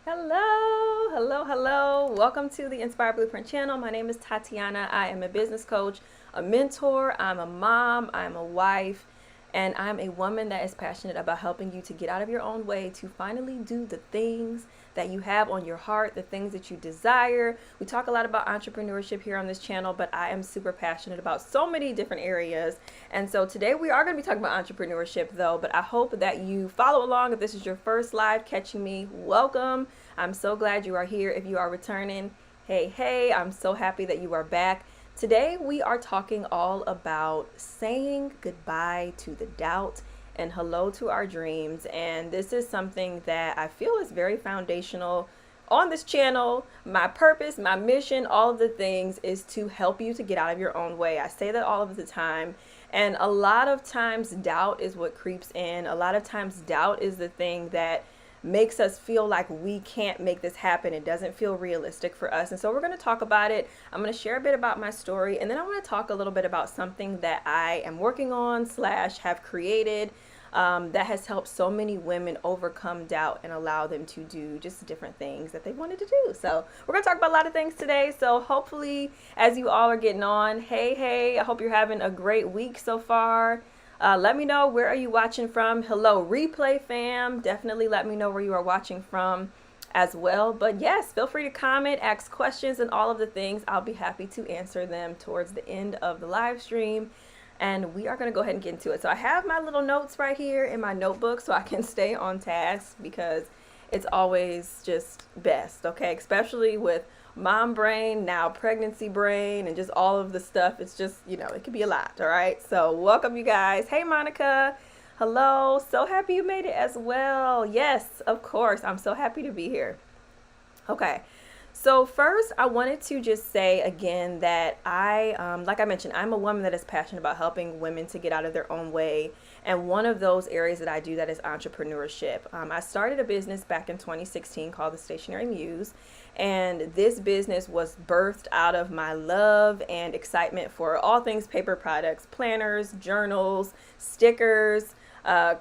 Hello, hello, hello. Welcome to the Inspired Blueprint channel. My name is Tatiana. I am a business coach, a mentor, I'm a mom, I'm a wife, and I'm a woman that is passionate about helping you to get out of your own way to finally do the things that you have on your heart, the things that you desire. We talk a lot about entrepreneurship here on this channel, but I am super passionate about so many different areas. And so today we are going to be talking about entrepreneurship though, but I hope that you follow along. If this is your first live catching me, welcome. I'm so glad you are here. If you are returning, hey, I'm so happy that you are back. Today we are talking all about saying goodbye to the doubt and hello to our dreams. And this is something that I feel is very foundational on this channel. My purpose, my mission, all of the things is to help you to get out of your own way. I say that all of the time. And a lot of times doubt is what creeps in. A lot of times doubt is the thing that makes us feel like we can't make this happen. It doesn't feel realistic for us. And so we're going to talk about it. I'm going to share a bit about my story, and then I want to talk a little bit about something that I am working on / have created that has helped so many women overcome doubt and allow them to do just different things that they wanted to do. So we're going to talk about a lot of things today. So hopefully as you all are getting on, hey, I hope you're having a great week so far. Let me know, where are you watching from? Hello, replay fam. Definitely let me know where you are watching from as well. But yes, feel free to comment, ask questions, and all of the things. I'll be happy to answer them towards the end of the live stream. And we are going to go ahead and get into it. So I have my little notes right here in my notebook so I can stay on task, because it's always just best, okay? Especially with mom brain, now pregnancy brain, and just all of the stuff. It's just, it could be a lot, all right? So welcome, you guys. Hey, Monica. Hello. So happy you made it as well. Yes, of course. I'm so happy to be here. Okay. So first, I wanted to just say again that like I mentioned, I'm a woman that is passionate about helping women to get out of their own way. And one of those areas that I do that is entrepreneurship. I started a business back in 2016 called the Stationary Muse. And this business was birthed out of my love and excitement for all things paper products, planners, journals, stickers,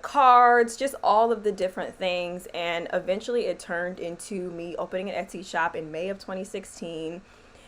cards, just all of the different things. And eventually it turned into me opening an Etsy shop in May of 2016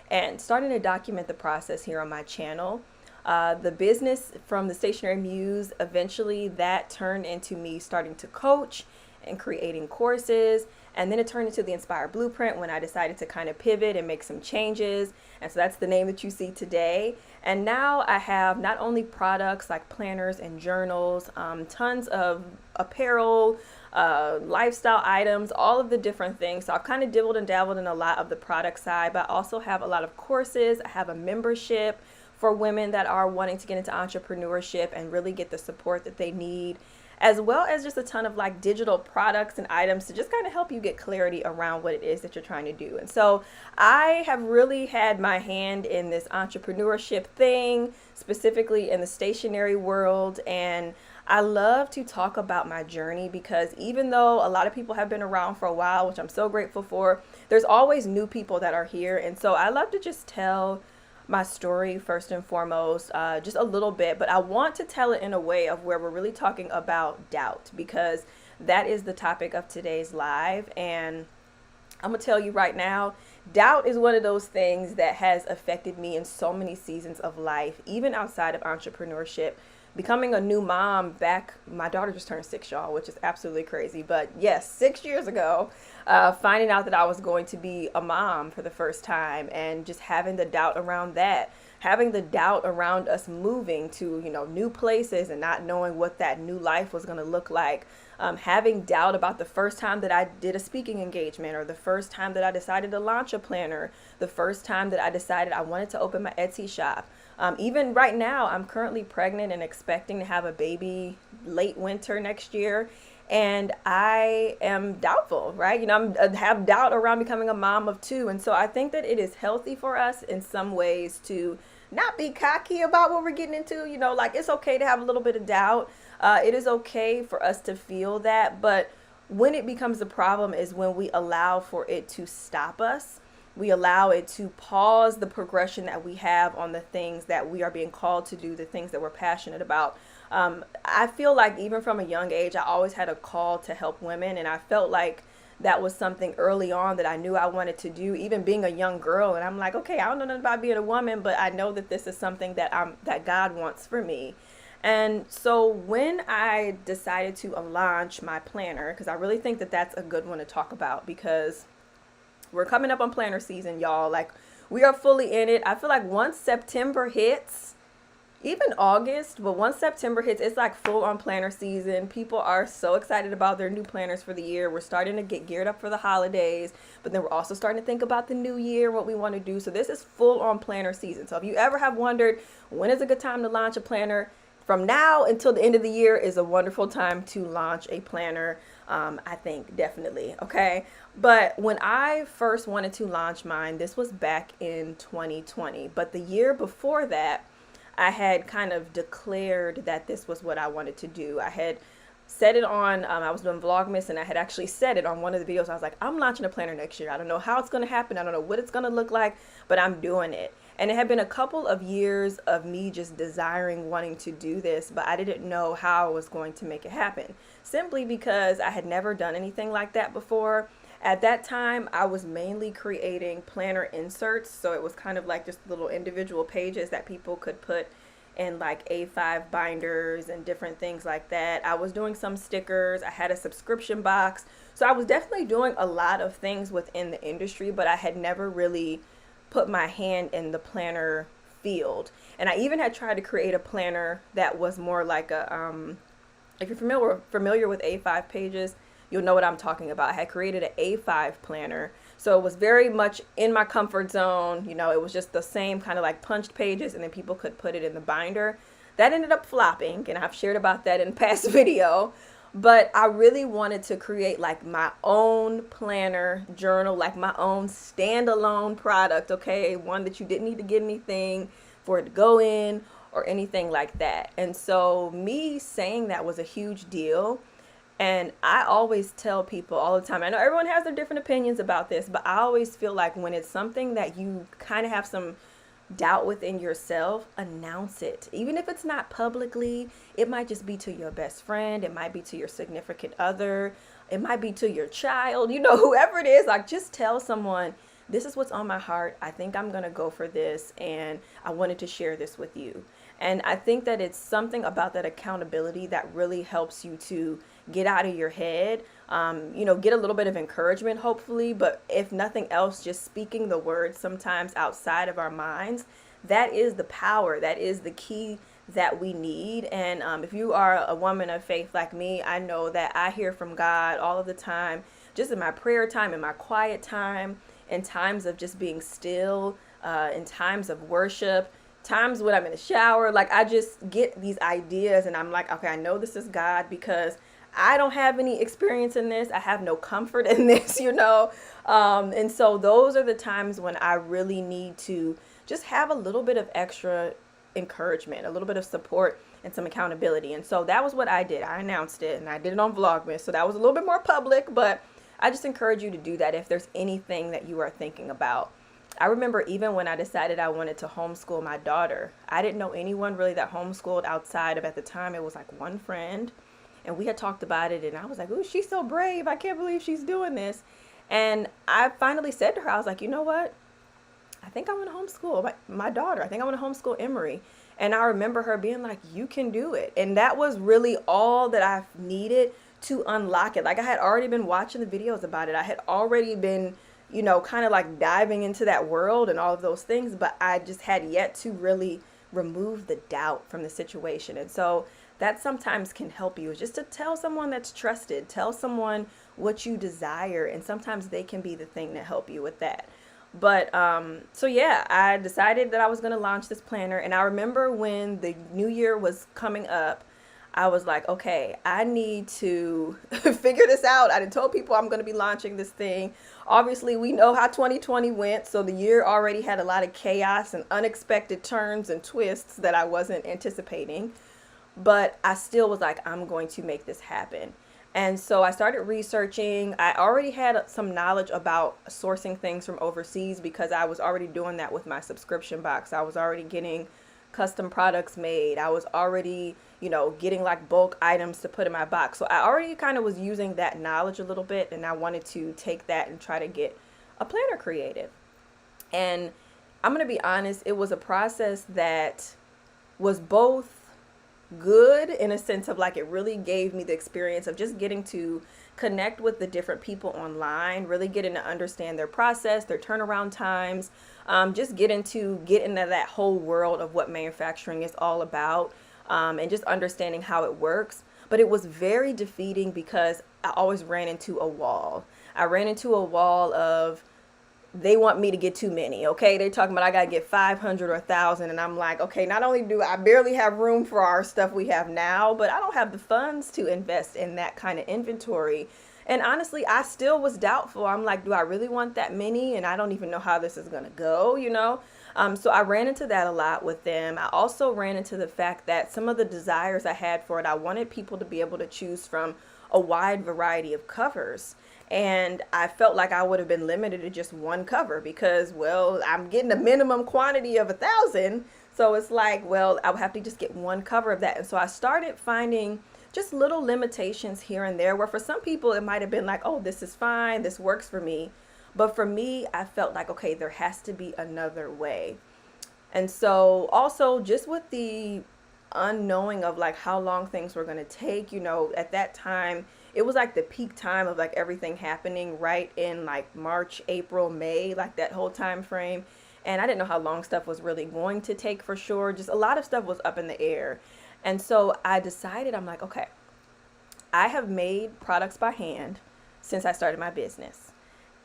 and starting to document the process here on my channel. The business from the Stationary Muse, eventually that turned into me starting to coach and creating courses. And then it turned into the Inspired Blueprint when I decided to kind of pivot and make some changes. And so that's the name that you see today. And now I have not only products like planners and journals, tons of apparel, lifestyle items, all of the different things. So I've kind of dibbled and dabbled in a lot of the product side, but I also have a lot of courses. I have a membership for women that are wanting to get into entrepreneurship and really get the support that they need, as well as just a ton of like digital products and items to just kind of help you get clarity around what it is that you're trying to do. And so I have really had my hand in this entrepreneurship thing, specifically in the stationery world. And I love to talk about my journey, because even though a lot of people have been around for a while, which I'm so grateful for, there's always new people that are here. And so I love to just tell my story first and foremost, just a little bit, but I want to tell it in a way of where we're really talking about doubt, because that is the topic of today's live. And I'm gonna tell you right now, doubt is one of those things that has affected me in so many seasons of life, even outside of entrepreneurship. Becoming a new mom back, my daughter just turned 6, y'all, which is absolutely crazy. But yes, 6 years ago, finding out that I was going to be a mom for the first time, and just having the doubt around that, having the doubt around us moving to, new places and not knowing what that new life was going to look like. Having doubt about the first time that I did a speaking engagement, or the first time that I decided to launch a planner, the first time that I decided I wanted to open my Etsy shop. Even right now, I'm currently pregnant and expecting to have a baby late winter next year. And I am doubtful, right? I have doubt around becoming a mom of 2. And so I think that it is healthy for us in some ways to not be cocky about what we're getting into. Like, it's okay to have a little bit of doubt. It is okay for us to feel that. But when it becomes a problem is when we allow for it to stop us. We allow it to pause the progression that we have on the things that we are being called to do, the things that we're passionate about. I feel like even from a young age, I always had a call to help women, and I felt like that was something early on that I knew I wanted to do, even being a young girl. And I'm like, okay, I don't know nothing about being a woman, but I know that this is something that God wants for me. And so when I decided to launch my planner, because I really think that that's a good one to talk about, because we're coming up on planner season, y'all. Like, we are fully in it. I feel like once September hits, even August, but once September hits, it's like full on planner season. People are so excited about their new planners for the year. We're starting to get geared up for the holidays, but then we're also starting to think about the new year, what we want to do. So this is full on planner season. So if you ever have wondered when is a good time to launch a planner, from now until the end of the year is a wonderful time to launch a planner. I think definitely. Okay. But when I first wanted to launch mine, this was back in 2020. But the year before that, I had kind of declared that this was what I wanted to do. I had said it on, I was doing Vlogmas, and I had actually said it on one of the videos. I was like, I'm launching a planner next year. I don't know how it's going to happen. I don't know what it's going to look like, but I'm doing it. And it had been a couple of years of me just desiring, wanting to do this, but I didn't know how I was going to make it happen, simply because I had never done anything like that before. At that time, I was mainly creating planner inserts, so it was kind of like just little individual pages that people could put in like A5 binders and different things like that. I was doing some stickers. I had a subscription box. So I was definitely doing a lot of things within the industry, but I had never really put my hand in the planner field. And I even had tried to create a planner that was more like a, if you're familiar with A5 pages, you'll know what I'm talking about. I had created an A5 planner. So it was very much in my comfort zone. You know, it was just the same kind of like punched pages, and then people could put it in the binder. That ended up flopping, and I've shared about that in a past video. But I really wanted to create like my own planner journal, like my own standalone product, okay? One that you didn't need to get anything for it to go in or anything like that. And so me saying that was a huge deal. And I always tell people all the time, I know everyone has their different opinions about this, but I always feel like when it's something that you kind of have some doubt within yourself, announce it. Even if it's not publicly, it might just be to your best friend. It might be to your significant other. It might be to your child, you know, whoever it is. Like, just tell someone, this is what's on my heart. I think I'm going to go for this, and I wanted to share this with you. And I think that it's something about that accountability that really helps you to get out of your head, you know, get a little bit of encouragement, hopefully. But if nothing else, just speaking the words sometimes outside of our minds, that is the power, that is the key that we need. And if you are a woman of faith like me, I know that I hear from God all of the time, just in my prayer time, in my quiet time, in times of just being still, in times of worship, times when I'm in the shower. Like, I just get these ideas, and I'm like, okay, I know this is God, because I don't have any experience in this. I have no comfort in this, you know. And so those are the times when I really need to just have a little bit of extra encouragement, a little bit of support, and some accountability. And so that was what I did. I announced it, and I did it on Vlogmas. So that was a little bit more public, but I just encourage you to do that if there's anything that you are thinking about. I remember even when I decided I wanted to homeschool my daughter, I didn't know anyone really that homeschooled outside of, at the time, it was like one friend. And we had talked about it, and I was like, ooh, she's so brave. I can't believe she's doing this. And I finally said to her, I was like, you know what? I think I want to homeschool my daughter. I think I want to homeschool Emery. And I remember her being like, you can do it. And that was really all that I needed to unlock it. Like, I had already been watching the videos about it. I had already been, you know, kind of like diving into that world and all of those things, but I just had yet to really remove the doubt from the situation. And so that sometimes can help you, is just to tell someone that's trusted, tell someone what you desire, and sometimes they can be the thing to help you with that. But so yeah, I decided that I was going to launch this planner. And I remember when the new year was coming up, I was like, okay, I need to figure this out. I told people I'm going to be launching this thing. Obviously, we know how 2020 went. So the year already had a lot of chaos and unexpected turns and twists that I wasn't anticipating. But I still was like, I'm going to make this happen. And so I started researching. I already had some knowledge about sourcing things from overseas, because I was already doing that with my subscription box. I was already getting custom products made. I was already, getting like bulk items to put in my box. So I already kind of was using that knowledge a little bit, and I wanted to take that and try to get a planner created. And I'm going to be honest, it was a process that was both good in a sense of like it really gave me the experience of just getting to connect with the different people online, really getting to understand their process, their turnaround times, just get into that whole world of what manufacturing is all about, and just understanding how it works. But it was very defeating because I always ran into a wall. I ran into a wall of, they want me to get too many, okay? They're talking about I gotta get 500 or 1,000, and I'm like, okay, not only do I barely have room for our stuff we have now, but I don't have the funds to invest in that kind of inventory. And honestly, I still was doubtful. I'm like, do I really want that many? And I don't even know how this is gonna go, So I ran into that a lot with them. I also ran into the fact that some of the desires I had for it, I wanted people to be able to choose from a wide variety of covers. And I felt like I would have been limited to just one cover because, well, I'm getting a minimum quantity of 1,000. So it's like, well, I would have to just get one cover of that. And so I started finding just little limitations here and there where for some people it might have been like, oh, this is fine, this works for me. But for me, I felt like, okay, there has to be another way. And so also just with the unknowing of like how long things were going to take, at that time, it was like the peak time of like everything happening right in like March, April, May, like that whole time frame. And I didn't know how long stuff was really going to take for sure. Just a lot of stuff was up in the air. And so I decided, I'm like, okay, I have made products by hand since I started my business.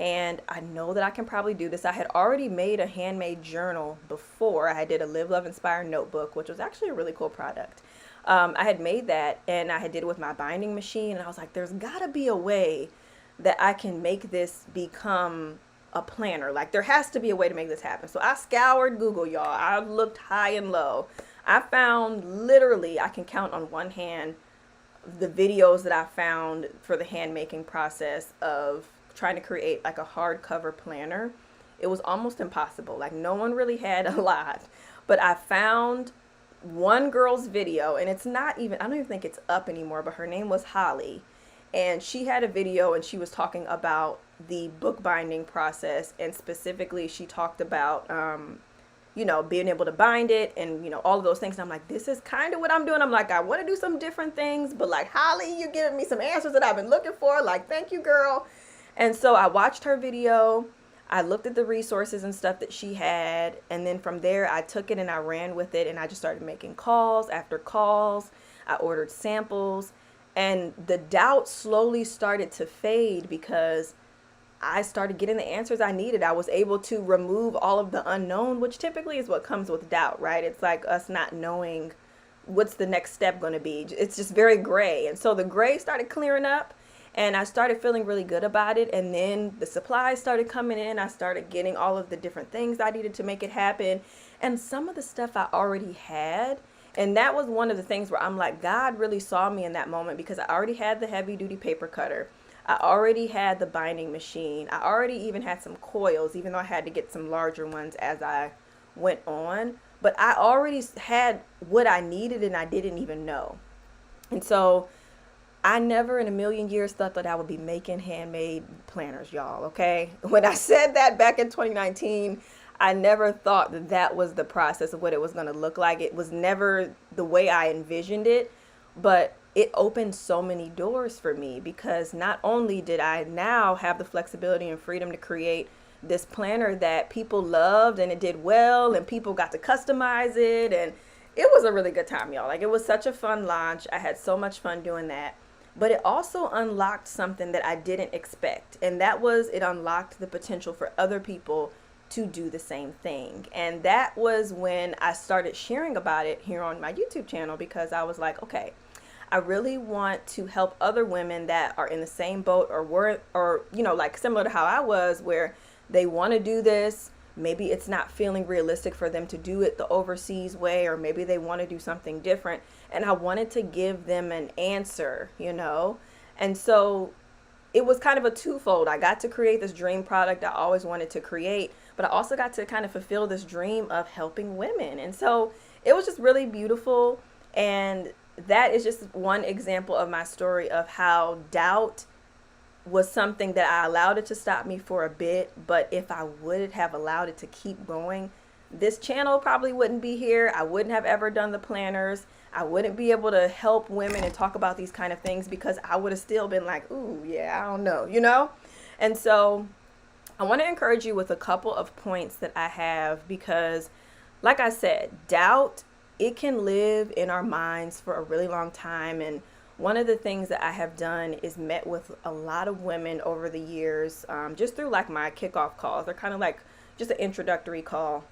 And I know that I can probably do this. I had already made a handmade journal before. I did a Live, Love, Inspire notebook, which was actually a really cool product. I had made that and I had did it with my binding machine, and I was like, there's gotta be a way that I can make this become a planner. Like there has to be a way to make this happen. So I scoured Google, y'all. I looked high and low. I found literally, I can count on one hand the videos that I found for the hand making process of trying to create like a hardcover planner. It was almost impossible. Like no one really had a lot, but I found one girl's video, and it's not even, I don't even think it's up anymore, but her name was Holly, and she had a video and she was talking about the bookbinding process, and specifically she talked about being able to bind it and all of those things. And I'm like, this is kind of what I'm doing. I'm like, I want to do some different things, but like, Holly, you're giving me some answers that I've been looking for, like, thank you, girl. And so I watched her video, I looked at the resources and stuff that she had, and then from there I took it and I ran with it, and I just started making calls after calls. I ordered samples, and the doubt slowly started to fade because I started getting the answers I needed. I was able to remove all of the unknown, which typically is what comes with doubt, right? It's like us not knowing what's the next step going to be. It's just very gray. And so the gray started clearing up, and I started feeling really good about it. And then the supplies started coming in. I started getting all of the different things I needed to make it happen. And some of the stuff I already had. And that was one of the things where I'm like, God really saw me in that moment, because I already had the heavy duty paper cutter. I already had the binding machine. I already even had some coils, even though I had to get some larger ones as I went on. But I already had what I needed, and I didn't even know. And so I never in a million years thought that I would be making handmade planners, y'all, okay? When I said that back in 2019, I never thought that that was the process of what it was going to look like. It was never the way I envisioned it, but it opened so many doors for me, because not only did I now have the flexibility and freedom to create this planner that people loved and it did well and people got to customize it, and it was a really good time, y'all. Like, it was such a fun launch. I had so much fun doing that. But it also unlocked something that I didn't expect, and that was it unlocked the potential for other people to do the same thing. And that was when I started sharing about it here on my YouTube channel, because I was like, okay, I really want to help other women that are in the same boat or like similar to how I was, where they want to do this. Maybe it's not feeling realistic for them to do it the overseas way, or maybe they want to do something different. And I wanted to give them an answer, And so it was kind of a twofold. I got to create this dream product I always wanted to create, but I also got to kind of fulfill this dream of helping women. And so it was just really beautiful. And that is just one example of my story of how doubt was something that I allowed it to stop me for a bit. But if I would have allowed it to keep going, this channel probably wouldn't be here. I wouldn't have ever done the planners. I wouldn't be able to help women and talk about these kind of things because I would have still been like, ooh, yeah, I don't know, you know? And so I want to encourage you with a couple of points that I have because, like I said, doubt, it can live in our minds for a really long time. And one of the things that I have done is met with a lot of women over the years, just through like my kickoff calls. They're kind of like just an introductory call.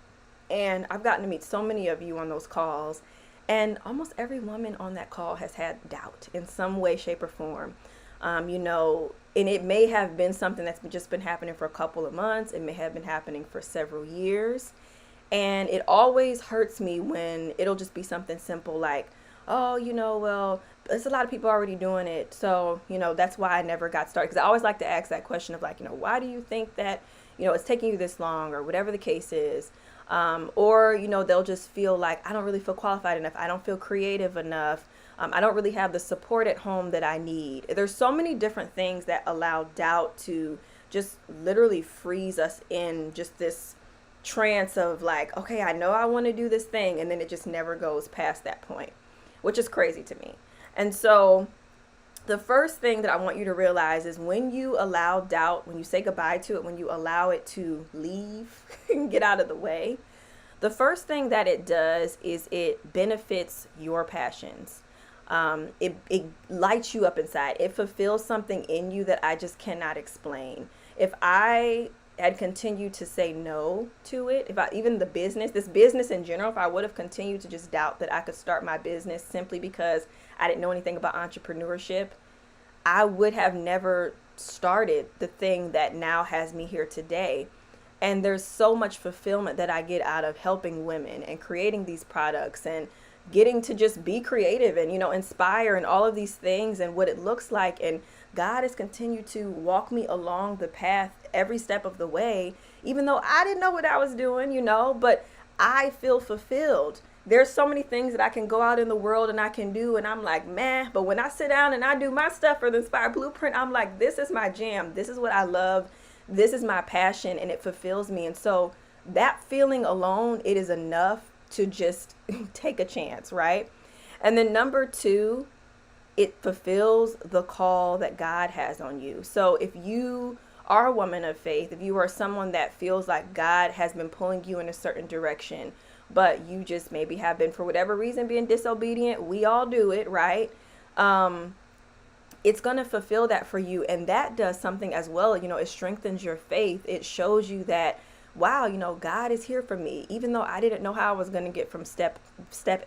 And I've gotten to meet so many of you on those calls. And almost every woman on that call has had doubt in some way, shape, or form. You know, and it may have been something that's just been happening for a couple of months. It may have been happening for several years. And it always hurts me when it'll just be something simple like, oh, you know, well, there's a lot of people already doing it. So, you know, that's why I never got started. Because I always like to ask that question of like, you know, why do you think that, you know, it's taking you this long or whatever the case is. Or, you know, they'll just feel like I don't really feel qualified enough. I don't feel creative enough. I don't really have the support at home that I need. There's so many different things that allow doubt to just literally freeze us in just this trance of like, okay, I know I want to do this thing. And then it just never goes past that point, which is crazy to me. And so the first thing that I want you to realize is when you allow doubt, when you say goodbye to it, when you allow it to leave and get out of the way, the first thing that it does is it benefits your passions. It lights you up inside. It fulfills something in you that I just cannot explain. If I had continued to say no to it, even this business in general, if I would have continued to just doubt that I could start my business simply because I didn't know anything about entrepreneurship, I would have never started the thing that now has me here today. And there's so much fulfillment that I get out of helping women and creating these products and getting to just be creative and, you know, inspire and all of these things and what it looks like. And God has continued to walk me along the path every step of the way, even though I didn't know what I was doing, you know, but I feel fulfilled. There's so many things that I can go out in the world and I can do. And I'm like, man, but when I sit down and I do my stuff for the Inspire Blueprint, I'm like, this is my jam. This is what I love. This is my passion and it fulfills me. And so that feeling alone, it is enough to just take a chance, right? And then number two, it fulfills the call that God has on you. So if you are a woman of faith, if you are someone that feels like God has been pulling you in a certain direction, but you just maybe have been, for whatever reason, being disobedient, we all do it, right? It's going to fulfill that for you. And that does something as well. You know, it strengthens your faith. It shows you that, wow, you know, God is here for me. Even though I didn't know how I was going to get from step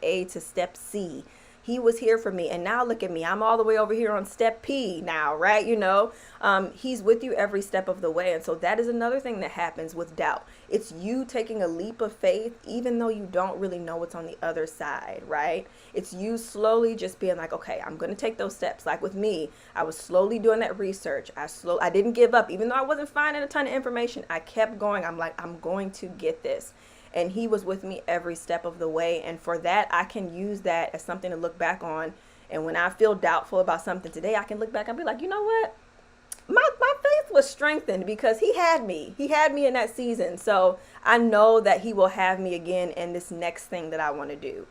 A to step C, He was here for me. And now look at me. I'm all the way over here on step P now, right? You know, He's with you every step of the way. And so that is another thing that happens with doubt. It's you taking a leap of faith, even though you don't really know what's on the other side, right? It's you slowly just being like, okay, I'm going to take those steps. Like with me, I was slowly doing that research. I didn't give up. Even though I wasn't finding a ton of information, I kept going. I'm like, I'm going to get this. And He was with me every step of the way. And for that, I can use that as something to look back on. And when I feel doubtful about something today, I can look back and be like, you know what? My faith was strengthened because He had me. He had me in that season. So I know that He will have me again in this next thing that I want to do.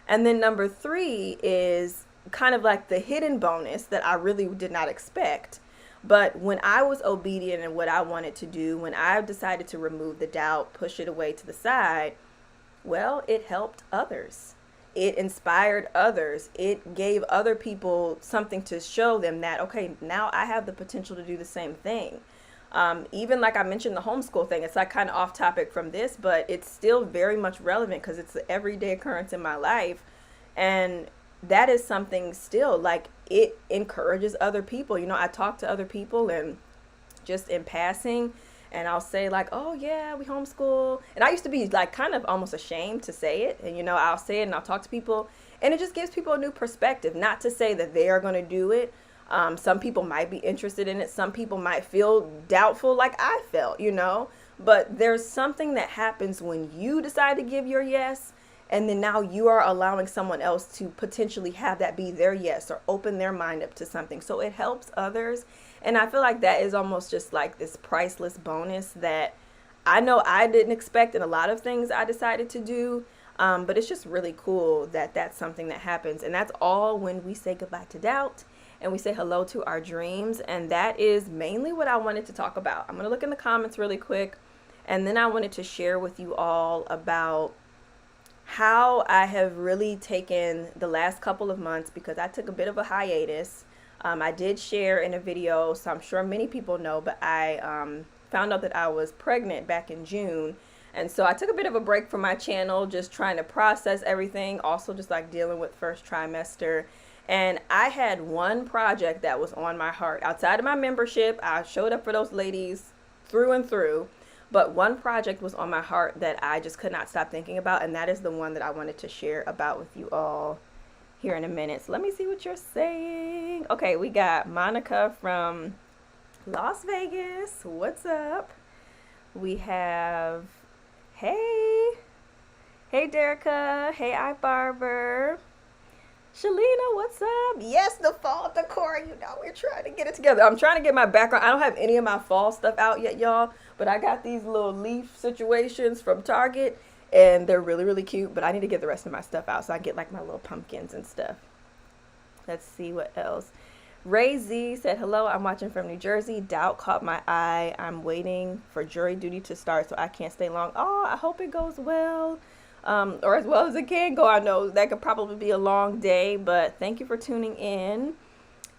And then number three is kind of like the hidden bonus that I really did not expect. But when I was obedient in what I wanted to do, when I decided to remove the doubt, push it away to the side, well, it helped others. It inspired others. It gave other people something to show them that, okay, now I have the potential to do the same thing. Even like I mentioned, the homeschool thing, it's like kind of off topic from this, but it's still very much relevant because it's an everyday occurrence in my life. And that is something still like it encourages other people. You know, I talk to other people and just in passing, and I'll say like, oh yeah, we homeschool. And I used to be like kind of almost ashamed to say it. And, you know, I'll say it and I'll talk to people and it just gives people a new perspective. Not to say that they are going to do it. Some people might be interested in it. Some people might feel doubtful like I felt, you know, but there's something that happens when you decide to give your yes. And then now you are allowing someone else to potentially have that be their yes or open their mind up to something. So it helps others. And I feel like that is almost just like this priceless bonus that I know I didn't expect in a lot of things I decided to do. But it's just really cool that that's something that happens. And that's all when we say goodbye to doubt and we say hello to our dreams. And that is mainly what I wanted to talk about. I'm going to look in the comments really quick. And then I wanted to share with you all about how I have really taken the last couple of months, because I took a bit of a hiatus. I did share in a video, so I'm sure many people know, but I found out that I was pregnant back in June. And so I took a bit of a break from my channel, just trying to process everything, also just like dealing with first trimester. And I had one project that was on my heart. Outside of my membership, I showed up for those ladies through and through. But one project was on my heart that I just could not stop thinking about, and that is the one that I wanted to share about with you all here in a minute. So let me see what you're saying. Okay, we got Monica from Las Vegas. What's up? We have, hey Derica. Hey, iBarber. Shalina, what's up? Yes, the fall decor. You know, we're trying to get it together. I'm trying to get my background. I don't have any of my fall stuff out yet, y'all. But I got these little leaf situations from Target. And they're really, really cute. But I need to get the rest of my stuff out so I get like my little pumpkins and stuff. Let's see what else. Ray Z said, hello, I'm watching from New Jersey. Doubt caught my eye. I'm waiting for jury duty to start so I can't stay long. Oh, I hope it goes well. Or as well as it can go. I know that could probably be a long day, but thank you for tuning in.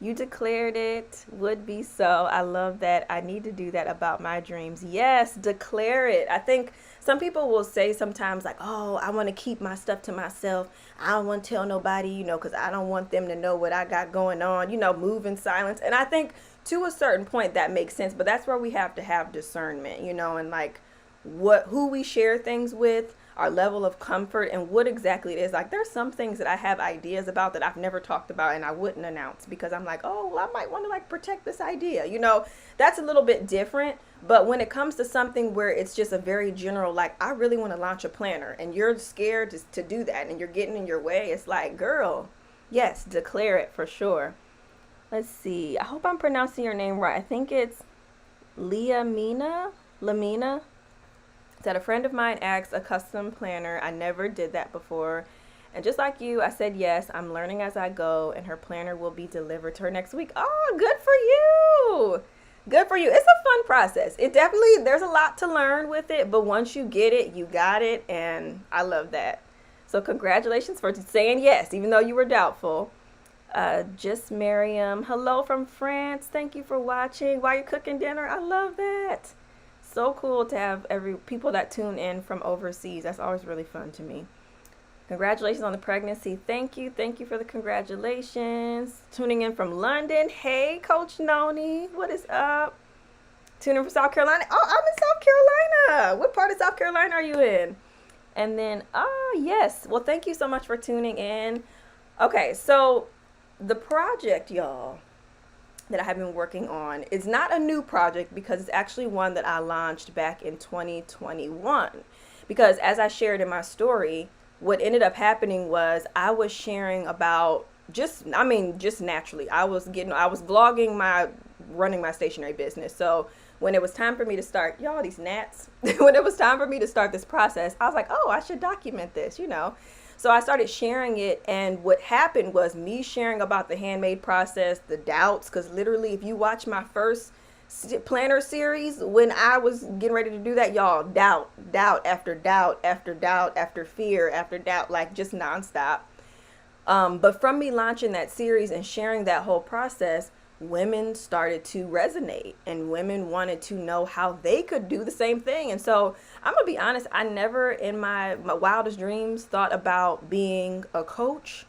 You declared it would be so. I love that. I need to do that about my dreams. Yes, declare it. I think some people will say sometimes like, oh, I want to keep my stuff to myself. I don't want to tell nobody, you know, because I don't want them to know what I got going on, you know, move in silence. And I think to a certain point that makes sense, but that's where we have to have discernment, you know, and like who we share things with, our level of comfort, and what exactly it is. Like there's some things that I have ideas about that I've never talked about and I wouldn't announce because I'm like, oh, well, I might want to like protect this idea, you know. That's a little bit different. But when it comes to something where it's just a very general, like I really want to launch a planner and you're scared to do that and you're getting in your way, it's like, girl, yes, declare it for sure. Let's see, I hope I'm pronouncing your name right. I think it's Lamina. That a friend of mine asked a custom planner. I never did that before. And just like you, I said yes. I'm learning as I go, and her planner will be delivered to her next week. Oh, good for you. Good for you. It's a fun process. It definitely, there's a lot to learn with it, but once you get it, you got it, and I love that. So congratulations for saying yes, even though you were doubtful. Just Miriam, hello from France. Thank you for watching while you're cooking dinner. I love that. So cool to have people that tune in from overseas. That's always really fun to me. Congratulations on the pregnancy. Thank you for the congratulations. Tuning in from London. Hey, Coach Noni, what is up? Tuning in from South Carolina. Oh, I'm in South Carolina. What part of South Carolina are you in? And then, yes. Well, thank you so much for tuning in. Okay, so the project, y'all, that I have been working on is not a new project because it's actually one that I launched back in 2021. Because as I shared in my story, what ended up happening was I was sharing about just naturally. I was vlogging running my stationery business. So when it was time for me to start, y'all, these gnats, when it was time for me to start this process, I was like, oh, I should document this, you know. So I started sharing it, and what happened was me sharing about the handmade process, the doubts, because literally if you watch my first planner series, when I was getting ready to do that, y'all, doubt after doubt after doubt after fear after doubt, like just nonstop. But from me launching that series and sharing that whole process, women started to resonate and women wanted to know how they could do the same thing. And so I'm gonna be honest, I never in my wildest dreams thought about being a coach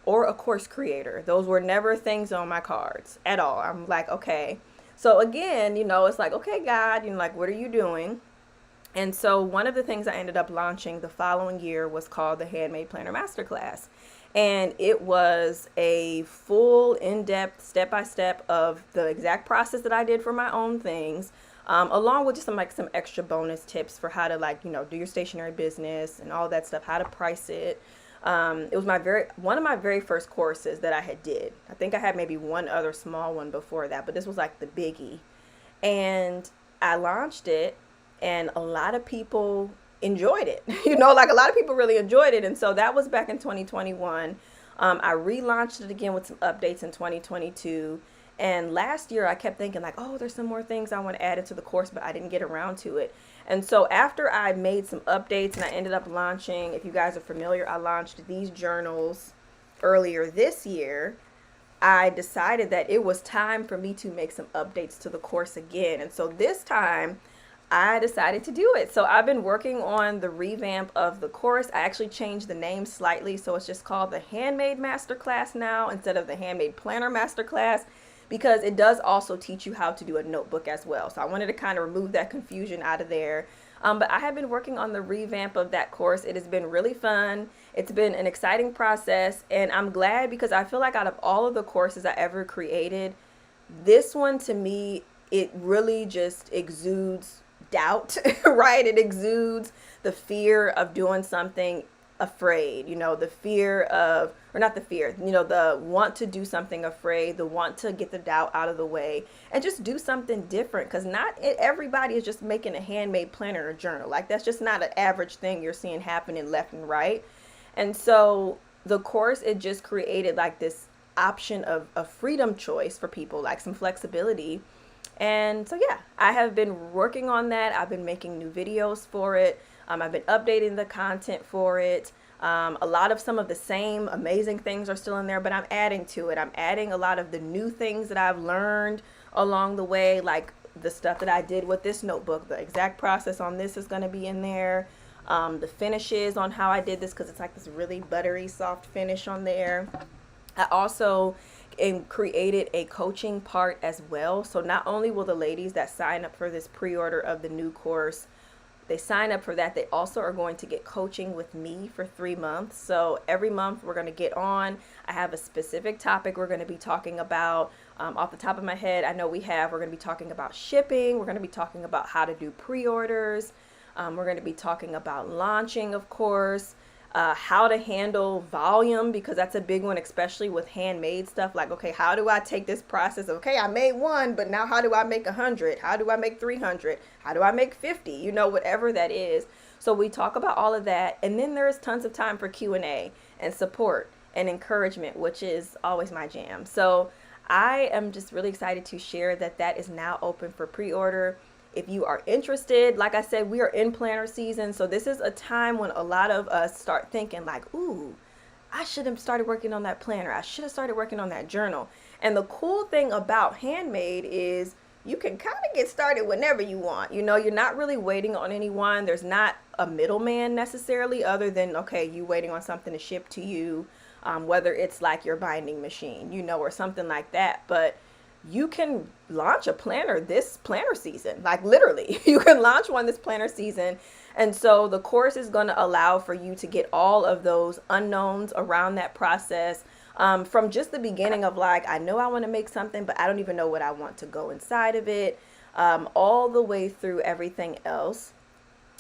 or a course creator. Those were never things on my cards at all. I'm like, okay. So again, you know, it's like, okay, God, you know, like, what are you doing? And so one of the things I ended up launching the following year was called the Handmade Planner Masterclass. And it was a full in-depth step-by-step of the exact process that I did for my own things, along with just some extra bonus tips for how to do your stationery business and all that stuff, how to price it. It was one of my very first courses that I had did. I think I had maybe one other small one before that, but this was like the biggie. And I launched it, and a lot of people enjoyed it. Like a lot of people really enjoyed it. And so that was back in 2021. I relaunched it again with some updates in 2022. And last year I kept thinking like, oh, there's some more things I want to add into the course, but I didn't get around to it. And so after I made some updates and I ended up launching, if you guys are familiar, I launched these journals earlier this year. I decided that it was time for me to make some updates to the course again. And so this time I decided to do it. So I've been working on the revamp of the course. I actually changed the name slightly. So it's just called the Handmade Masterclass now instead of the Handmade Planner Masterclass, because it does also teach you how to do a notebook as well. So I wanted to kind of remove that confusion out of there. But I have been working on the revamp of that course. It has been really fun. It's been an exciting process, and I'm glad because I feel like out of all of the courses I ever created, this one to me, it really just exudes doubt, right? It exudes the fear of doing something afraid, the fear of, or not the fear, the want to do something afraid, the want to get the doubt out of the way and just do something different. Because not everybody is just making a handmade planner or journal. Like that's just not an average thing you're seeing happening left and right. And so the course, it just created like this option of a freedom choice for people, like some flexibility. And so, yeah, I have been working on that. I've been making new videos for it. I've been updating the content for it. A lot of some of the same amazing things are still in there, but I'm adding to it. I'm adding a lot of the new things that I've learned along the way, like the stuff that I did with this notebook. The exact process on this is going to be in there. The finishes on how I did this, because it's like this really buttery, soft finish on there. I also created a coaching part as well. So not only will the ladies that sign up for this pre-order of the new course, they sign up for that, they also are going to get coaching with me for 3 months. So every month we're going to get on. I have a specific topic we're going to be talking about. Off the top of my head, I know we're going to be talking about shipping. We're going to be talking about how to do pre-orders. We're going to be talking about launching, of course. How to handle volume, because that's a big one, especially with handmade stuff. Like, okay, how do I take this process? Okay, I made one, but now how do I make 100? How do I make 300? How do I make 50? Whatever that is. So we talk about all of that. And then there's tons of time for Q&A and support and encouragement, which is always my jam. So I am just really excited to share that is now open for pre-order. If you are interested, like I said, we are in planner season. So this is a time when a lot of us start thinking like, ooh, I should have started working on that planner. I should have started working on that journal. And the cool thing about handmade is you can kind of get started whenever you want. You're not really waiting on anyone. There's not a middleman necessarily, other than, okay, you waiting on something to ship to you, whether it's like your binding machine, or something like that. But you can launch a planner this planner season, like literally you can launch one this planner season. And so the course is going to allow for you to get all of those unknowns around that process, from just the beginning of like, I know I want to make something, but I don't even know what I want to go inside of it, all the way through everything else.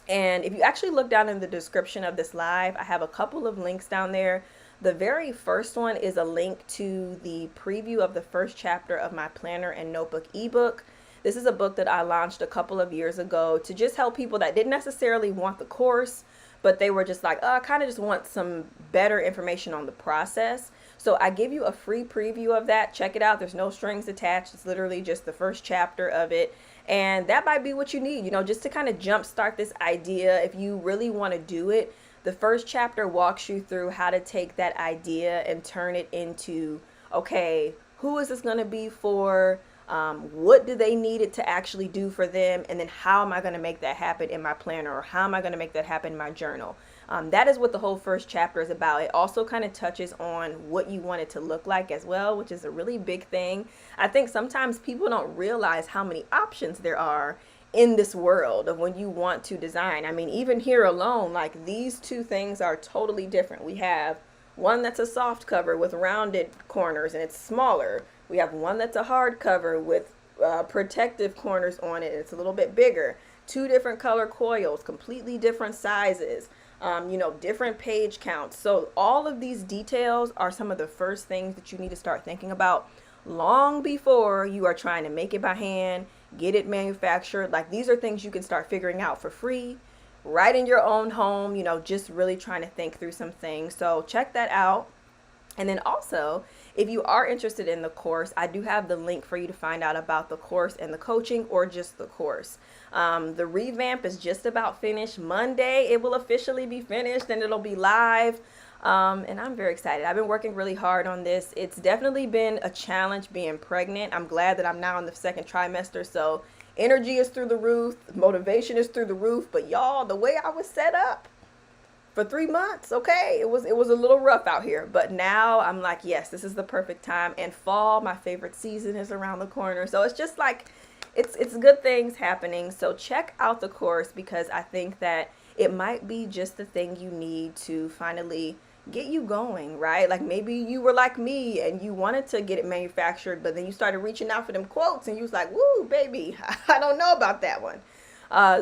And if you actually look down in the description of this live, I have a couple of links down there. The very first one is a link to the preview of the first chapter of my planner and notebook ebook. This is a book that I launched a couple of years ago to just help people that didn't necessarily want the course, but they were just like, oh, I kind of just want some better information on the process. So I give you a free preview of that. Check it out. There's no strings attached. It's literally just the first chapter of it. And that might be what you need, just to kind of jumpstart this idea. If you really want to do it, the first chapter walks you through how to take that idea and turn it into, okay, who is this going to be for? What do they need it to actually do for them? And then how am I going to make that happen in my planner, or how am I going to make that happen in my journal? That is what the whole first chapter is about. It also kind of touches on what you want it to look like as well, which is a really big thing. I think sometimes people don't realize how many options there are in this world of when you want to design. I mean, even here alone, like these two things are totally different. We have one that's a soft cover with rounded corners and it's smaller. We have one that's a hard cover with protective corners on it. It's a little bit bigger. Two different color coils, completely different sizes, different page counts. So all of these details are some of the first things that you need to start thinking about long before you are trying to make it by hand, get it manufactured. Like, these are things you can start figuring out for free, right in your own home, just really trying to think through some things. So check that out. And then also, if you are interested in the course, I do have the link for you to find out about the course and the coaching, or just the course. The revamp is just about finished. Monday, it will officially be finished and it'll be live. And I'm very excited. I've been working really hard on this. It's definitely been a challenge being pregnant. I'm glad that I'm now in the second trimester. So energy is through the roof. Motivation is through the roof. But y'all, the way I was set up for 3 months, okay, it was a little rough out here. But now I'm like, yes, this is the perfect time. And fall, my favorite season, is around the corner. So it's just like, it's good things happening. So check out the course, because I think that it might be just the thing you need to finally get you going, right? Like, maybe you were like me and you wanted to get it manufactured, but then you started reaching out for them quotes and you was like, woo, baby, I don't know about that one.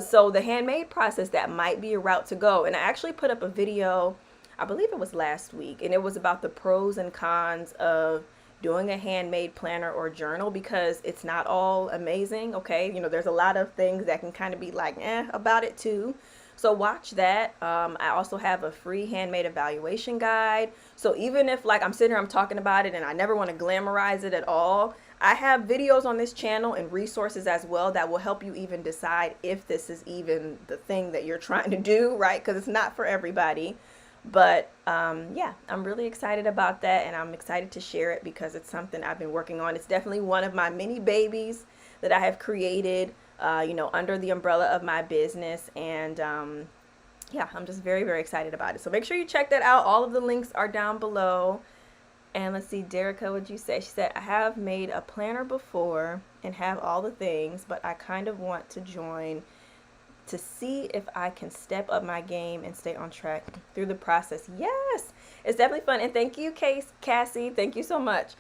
So the handmade process, that might be a route to go. And I actually put up a video, I believe it was last week, and it was about the pros and cons of doing a handmade planner or journal, because it's not all amazing, okay? There's a lot of things that can kind of be like, about it too. So watch that. I also have a free handmade evaluation guide. So even if, like, I'm sitting here, I'm talking about it and I never want to glamorize it at all, I have videos on this channel and resources as well that will help you even decide if this is even the thing that you're trying to do, right? Because it's not for everybody. But yeah, I'm really excited about that, and I'm excited to share it because it's something I've been working on. It's definitely one of my mini babies that I have created, under the umbrella of my business. And yeah, I'm just very, very excited about it. So make sure you check that out. All of the links are down below. And let's see, Derica, what'd you say? She said, I have made a planner before and have all the things, but I kind of want to join to see if I can step up my game and stay on track through the process. Yes, it's definitely fun. And thank you, Cassie. Thank you so much.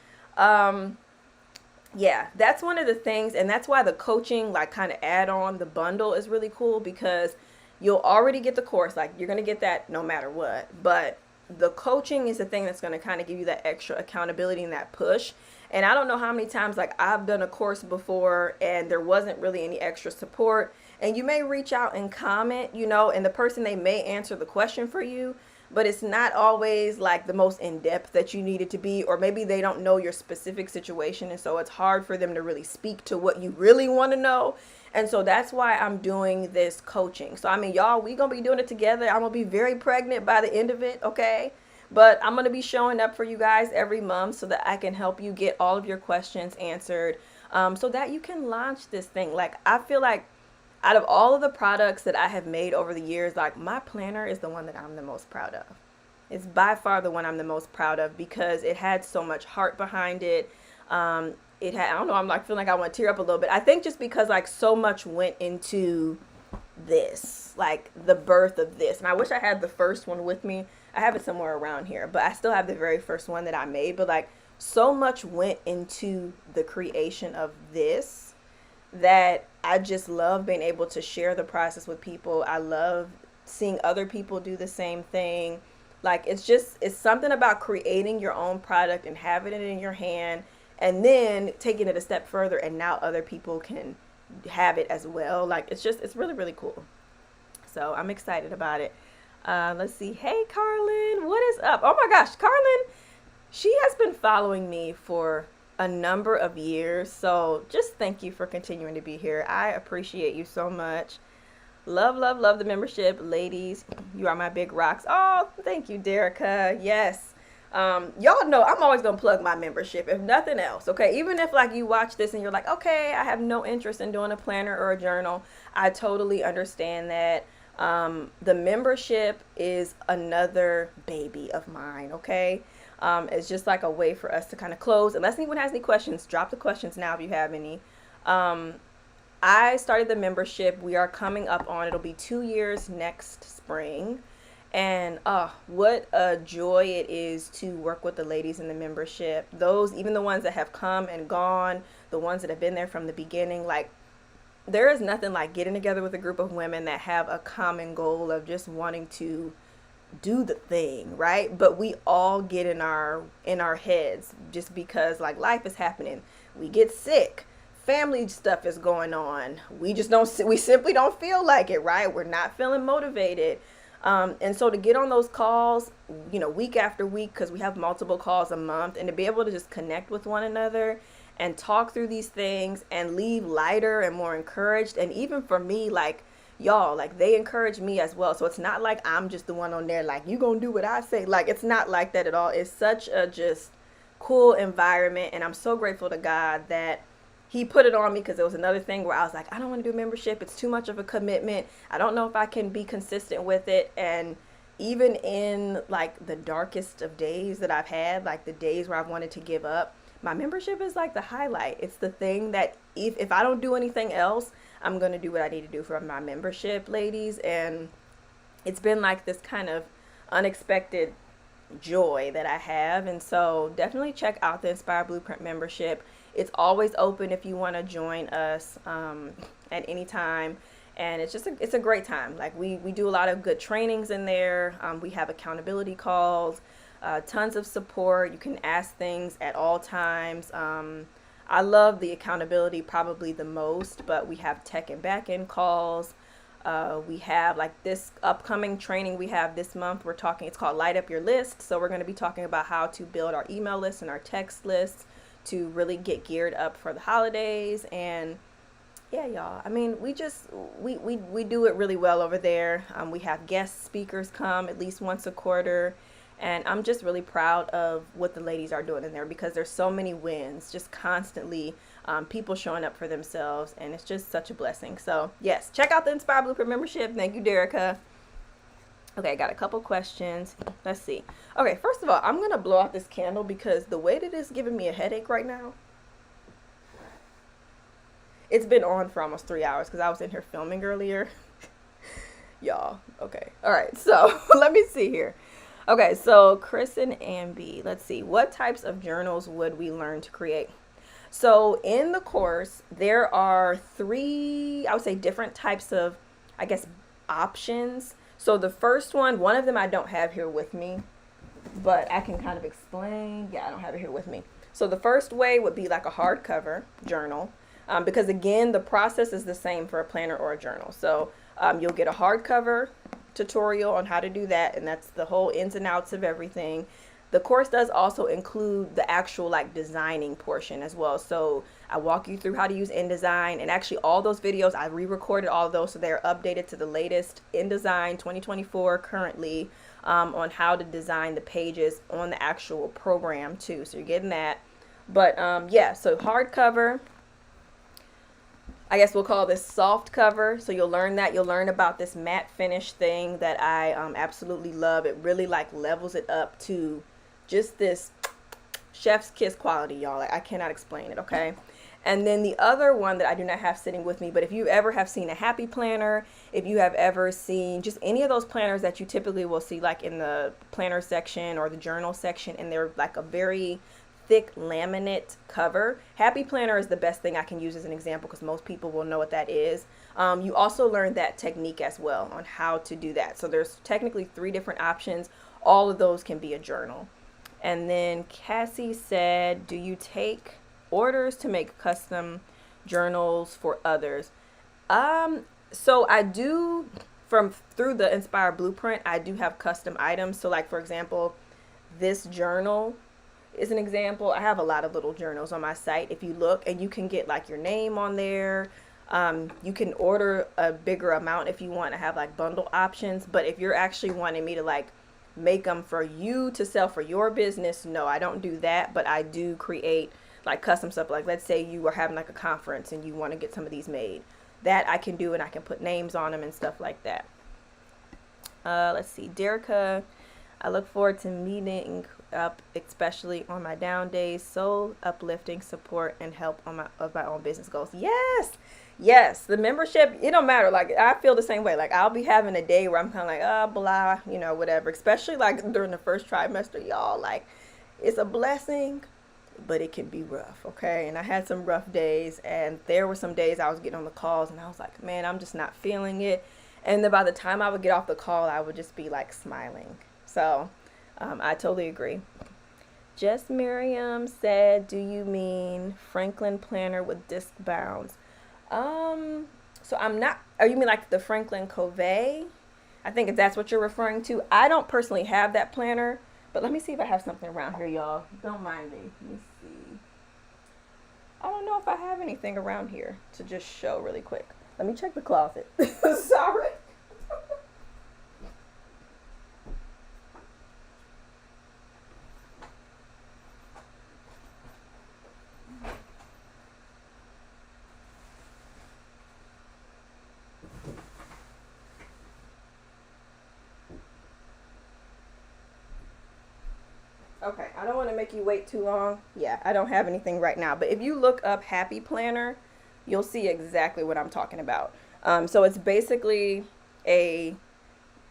Yeah, that's one of the things, and that's why the coaching, like, kind of add on the bundle is really cool, because you'll already get the course. Like, you're going to get that no matter what, but the coaching is the thing that's going to kind of give you that extra accountability and that push. And I don't know how many times, like, I've done a course before and there wasn't really any extra support, and you may reach out and comment, and the person, they may answer the question for you, but it's not always like the most in-depth that you need it to be, or maybe they don't know your specific situation, and so it's hard for them to really speak to what you really want to know. And so that's why I'm doing this coaching. So I mean, y'all, we gonna be doing it together. I'm gonna be very pregnant by the end of it, okay? But I'm gonna be showing up for you guys every month so that I can help you get all of your questions answered, so that you can launch this thing. Like, I feel like out of all of the products that I have made over the years, like, my planner is the one that I'm the most proud of. It's by far the one I'm the most proud of, because it had so much heart behind it. It had, I don't know, I'm like feeling like I want to tear up a little bit. I think just because, like, so much went into this, like, the birth of this. And I wish I had the first one with me. I have it somewhere around here, but I still have the very first one that I made. But, like, so much went into the creation of this that I just love being able to share the process with people. I love seeing other people do the same thing. Like, it's something about creating your own product and having it in your hand, and then taking it a step further, and now other people can have it as well. Like, it's really, really cool. So I'm excited about it. Let's see. Hey, Carlin, what is up? Oh my gosh, Carlin, she has been following me for a number of years. So just thank you for continuing to be here. I appreciate you so much. Love, love, love the membership. Ladies, you are my big rocks. Oh, thank you, Derica. Yes. Y'all know I'm always going to plug my membership, if nothing else. Okay. Even if, like, you watch this and you're like, okay, I have no interest in doing a planner or a journal, I totally understand that. The membership is another baby of mine. Okay. It's just like a way for us to kind of close. Unless anyone has any questions, drop the questions now if you have any. I started the membership. We are coming up on, it'll be 2 years next spring. And what a joy it is to work with the ladies in the membership. Those, even the ones that have come and gone, the ones that have been there from the beginning, like there is nothing like getting together with a group of women that have a common goal of just wanting to do the thing, right? But we all get in our heads just because like life is happening. We get sick. Family stuff is going on. We simply don't feel like it, right? We're not feeling motivated. And so to get on those calls, week after week, because we have multiple calls a month, and to be able to just connect with one another and talk through these things and leave lighter and more encouraged. And even for me, like, y'all, like, they encourage me as well. So it's not like I'm just the one on there, like, you gonna do what I say. Like, it's not like that at all. It's such a just cool environment. And I'm so grateful to God that he put it on me, because it was another thing where I was like, I don't want to do membership. It's too much of a commitment. I don't know if I can be consistent with it. And even in like the darkest of days that I've had, like the days where I've wanted to give up, my membership is like the highlight. It's the thing that if I don't do anything else, I'm going to do what I need to do for my membership, ladies. And it's been like this kind of unexpected joy that I have. And so definitely check out the Inspire Blueprint membership. It's always open if you want to join us at any time. And it's a great time. Like we do a lot of good trainings in there. We have accountability calls, tons of support. You can ask things at all times. I love the accountability probably the most, but we have tech and back-end calls. We have like this upcoming training we have this month. It's called Light Up Your List. So we're going to be talking about how to build our email list and our text lists to really get geared up for the holidays. And yeah, y'all, I mean, we do it really well over there. We have guest speakers come at least once a quarter. And I'm just really proud of what the ladies are doing in there, because there's so many wins, just constantly people showing up for themselves. And it's just such a blessing. So yes, check out the Inspire Blueprint membership. Thank you, Derica. Okay, I got a couple questions. Let's see. Okay, first of all, I'm going to blow out this candle because the way that it's giving me a headache right now, it's been on for almost 3 hours because I was in here filming earlier. Y'all, okay. All right, so let me see here. Okay, so Chris and Ambi, let's see. What types of journals would we learn to create? So in the course, there are 3, I would say, different types of, I guess, options. So the first one of them I don't have here with me, but I can kind of explain. Yeah, I don't have it here with me. So the first way would be like a hardcover journal, because again, the process is the same for a planner or a journal. So you'll get a hardcover tutorial on how to do that, and that's the whole ins and outs of everything. The course does also include the actual like designing portion as well. So I walk you through how to use InDesign, and actually all those videos, I re-recorded all of those so they're updated to the latest InDesign 2024 currently, on how to design the pages on the actual program too. So you're getting that. But yeah, so hardcover, I guess we'll call this soft cover. So you'll learn that. You'll learn about this matte finish thing that I absolutely love. It really like levels it up to just this chef's kiss quality, y'all. Like, I cannot explain it, okay? And then the other one that I do not have sitting with me, but if you ever have seen a happy planner, if you have ever seen just any of those planners that you typically will see like in the planner section or the journal section, and they're like a very thick laminate cover. Happy Planner is the best thing I can use as an example because most people will know what that is. You also learn that technique as well on how to do that. So there's technically 3 different options. All of those can be a journal. And then Cassie said, do you take orders to make custom journals for others? So I do, through the Inspire Blueprint, I do have custom items. So like, for example, this journal is an example. I have a lot of little journals on my site. If you look, and you can get like your name on there. You can order a bigger amount if you want to have like bundle options. But if you're actually wanting me to like make them for you to sell for your business, no, I don't do that. But I do create like custom stuff. Like let's say you are having like a conference and you want to get some of these made. That I can do, and I can put names on them and stuff like that. Let's see, Derica, I look forward to meeting up, especially on my down days. So uplifting support and help on my own business goals. Yes, Yes, the membership, it don't matter. Like, I feel the same way. Like, I'll be having a day where I'm kind of like, blah, whatever. Especially like during the first trimester, y'all. Like, it's a blessing, but it can be rough, okay? And I had some rough days, and there were some days I was getting on the calls, and I was like, man, I'm just not feeling it. And then by the time I would get off the call, I would just be like smiling. So, I totally agree. Jess Miriam said, do you mean Franklin planner with disc bounds? So I'm not, oh, you mean like the Franklin Covey? I think if that's what you're referring to. I don't personally have that planner, but let me see if I have something around here, y'all. Don't mind me. Let me see. I don't know if I have anything around here to just show really quick. Let me check the closet. Sorry. Okay, I don't want to make you wait too long. Yeah, I don't have anything right now. But if you look up Happy Planner, you'll see exactly what I'm talking about. So it's a basically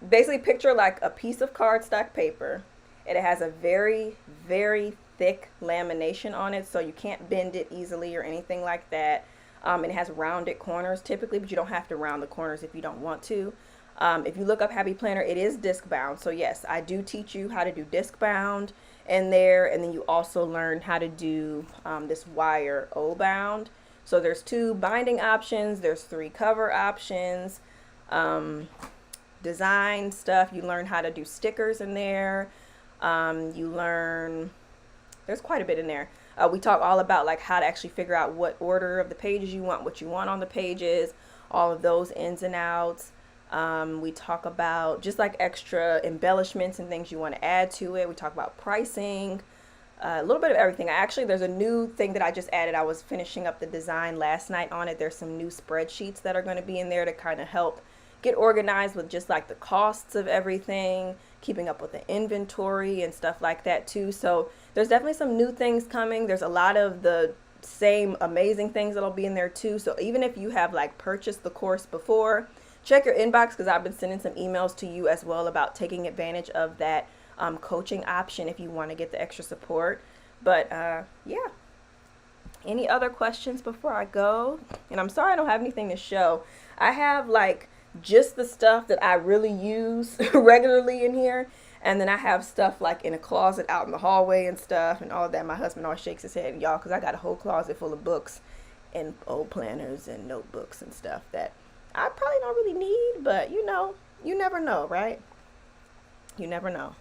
picture like a piece of cardstock paper. It has a very, very thick lamination on it, so you can't bend it easily or anything like that. It has rounded corners typically, but you don't have to round the corners if you don't want to. If you look up Happy Planner, it is disc bound. So yes, I do teach you how to do disc bound in there, and then you also learn how to do this wire O bound. So there's 2 binding options, there's 3 cover options, design stuff. You learn how to do stickers in there. You learn, there's quite a bit in there. We talk all about like how to actually figure out what order of the pages you want, what you want on the pages, all of those ins and outs. We talk about just like extra embellishments and things you want to add to it. We talk about pricing, a little bit of everything. There's a new thing that I just added. I was finishing up the design last night on it. There's some new spreadsheets that are going to be in there to kind of help get organized with just like the costs of everything, keeping up with the inventory and stuff like that too. So there's definitely some new things coming. There's a lot of the same amazing things that'll be in there too. So even if you have like purchased the course before, check your inbox, because I've been sending some emails to you as well about taking advantage of that coaching option if you want to get the extra support. But yeah, any other questions before I go? And I'm sorry I don't have anything to show. I have like just the stuff that I really use regularly in here, and then I have stuff like in a closet out in the hallway and stuff and all of that. My husband always shakes his head, y'all, because I got a whole closet full of books and old planners and notebooks and stuff that I probably don't really need, but you never know, right? You never know.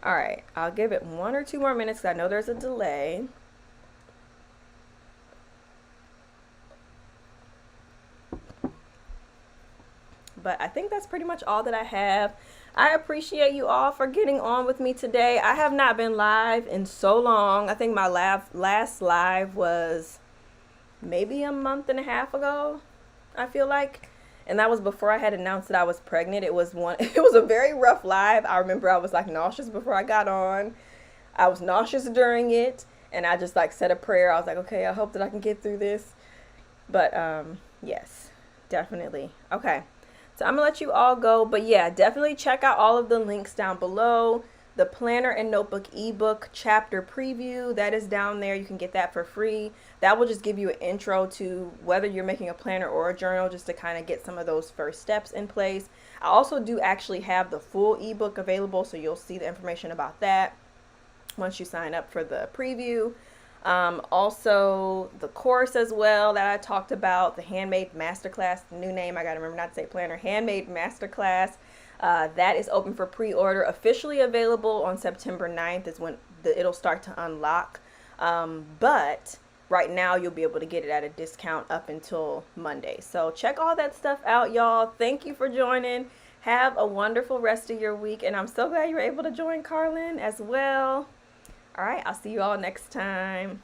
All right, I'll give it 1 or 2 more minutes because I know there's a delay. But I think that's pretty much all that I have. I appreciate you all for getting on with me today. I have not been live in so long. I think my last live was maybe a month and a half ago, I feel like. And that was before I had announced that I was pregnant. It was a very rough live. I remember I was like nauseous before I got on. I was nauseous during it, and I just like said a prayer. I was like, okay, I hope that I can get through this. But yes, definitely. Okay. So I'm gonna let you all go, but yeah, definitely check out all of the links down below. The planner and notebook ebook chapter preview, that is down there. You can get that for free. That will just give you an intro to whether you're making a planner or a journal, just to kind of get some of those first steps in place. I also do actually have the full ebook available, so you'll see the information about that once you sign up for the preview. Also the course as well that I talked about, the Handmade Masterclass, the new name, I gotta remember not to say planner, Handmade Masterclass. That is open for pre-order, officially available on September 9th is when it'll start to unlock. But right now you'll be able to get it at a discount up until Monday. So check all that stuff out, y'all. Thank you for joining. Have a wonderful rest of your week, and I'm so glad you were able to join Carlin as well. All right, I'll see you all next time.